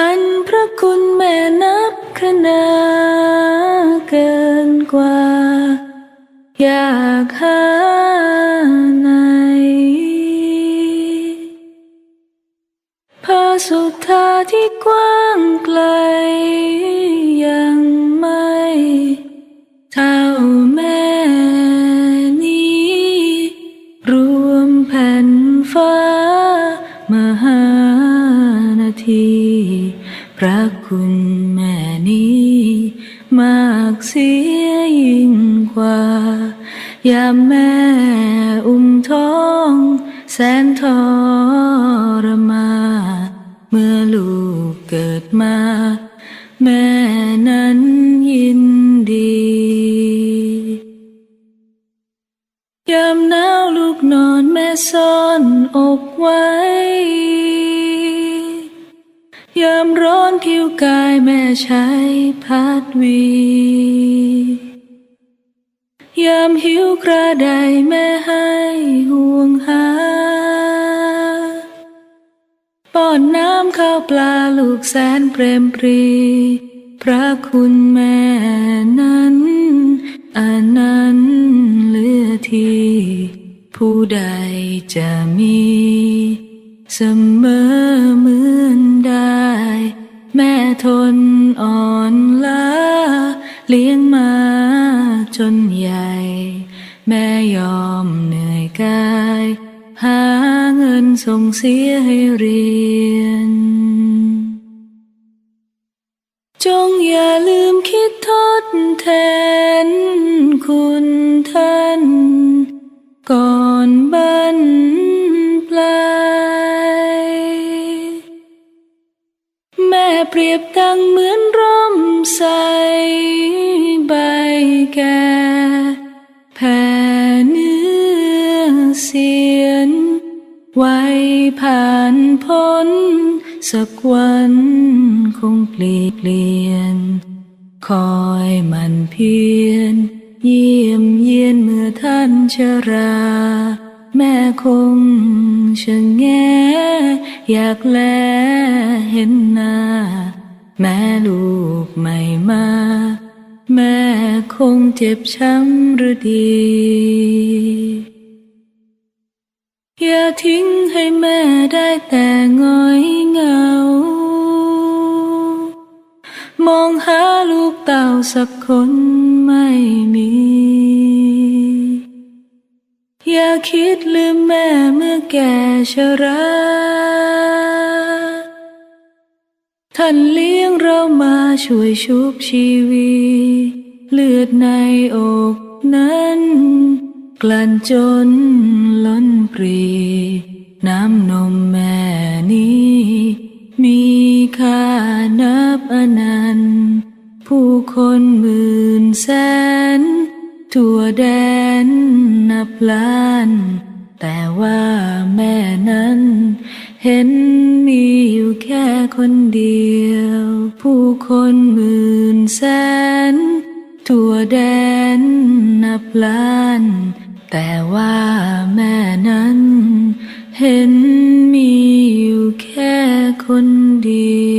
อันพระคุณแม่นับคะนาเกินกว่าอยากหาไหนพระสุธาที่กว้างไกลยังไม่เท่าแม่นี้รวมแผ่นฟ้ามหานาทีพระคุณแม่นี้มากเสียยิ่งกว่ายามแม่อุ้มท้องแสนทรมานเมื่อลูกเกิดมาแม่นั้นยินดียามหนาวลูกนอนแม่ซ่อนอกไว้ยามร้อนผิวกายแม่ใช้พัดวียามหิวกระไดแม่ให้ห่วงหาป้อนน้ำข้าวปลาลูกแสนเปรมปรีพระคุณแม่นั้นอันนั้นเหลือที่ผู้ใดจะมีเสมอเหมือนได้แม่ทนอ่อนล้าเลี้ยงมาจนใหญ่แม่ยอมเหนื่อยกายหาเงินส่งเสียให้เรียนจงอย่าลืมคิดทดแทนคุณท่านก่อนบรรปลายแม่เปรียบดังเหมือนร่มใสใบแก่แผ่เนื้อเสียนไว้ผ่านพ้นสักวันคงเปลี่ยนคอยมันเพียรเยี่ยมเยียนเมื่อท่านชราแม่คงชะแงอยากแลเห็นหน้าแม่ลูกไม่มาแม่คงเจ็บช้ำหรือดีอย่าทิ้งให้แม่ได้แต่ง้อยเหงามองหาลูกเต่าสักคนไม่มีอย่าคิดลืมแม่เมื่อแก่ชราท่านเลี้ยงเรามาช่วยชุบชีวีเลือดในอกนั้นกลั่นจนล้นปรีน้ำนมแม่นี้มีค่านับอนันต์ผู้คนหมื่นแสนทั่วแดนนับล้านแต่ว่าแม่นั้นเห็นมีอยู่แค่คนเดียวผู้คนหมื่นแสนทั่วแดนนับล้านแต่ว่าแม่นั้นเห็นมีอยู่แค่คนเดียว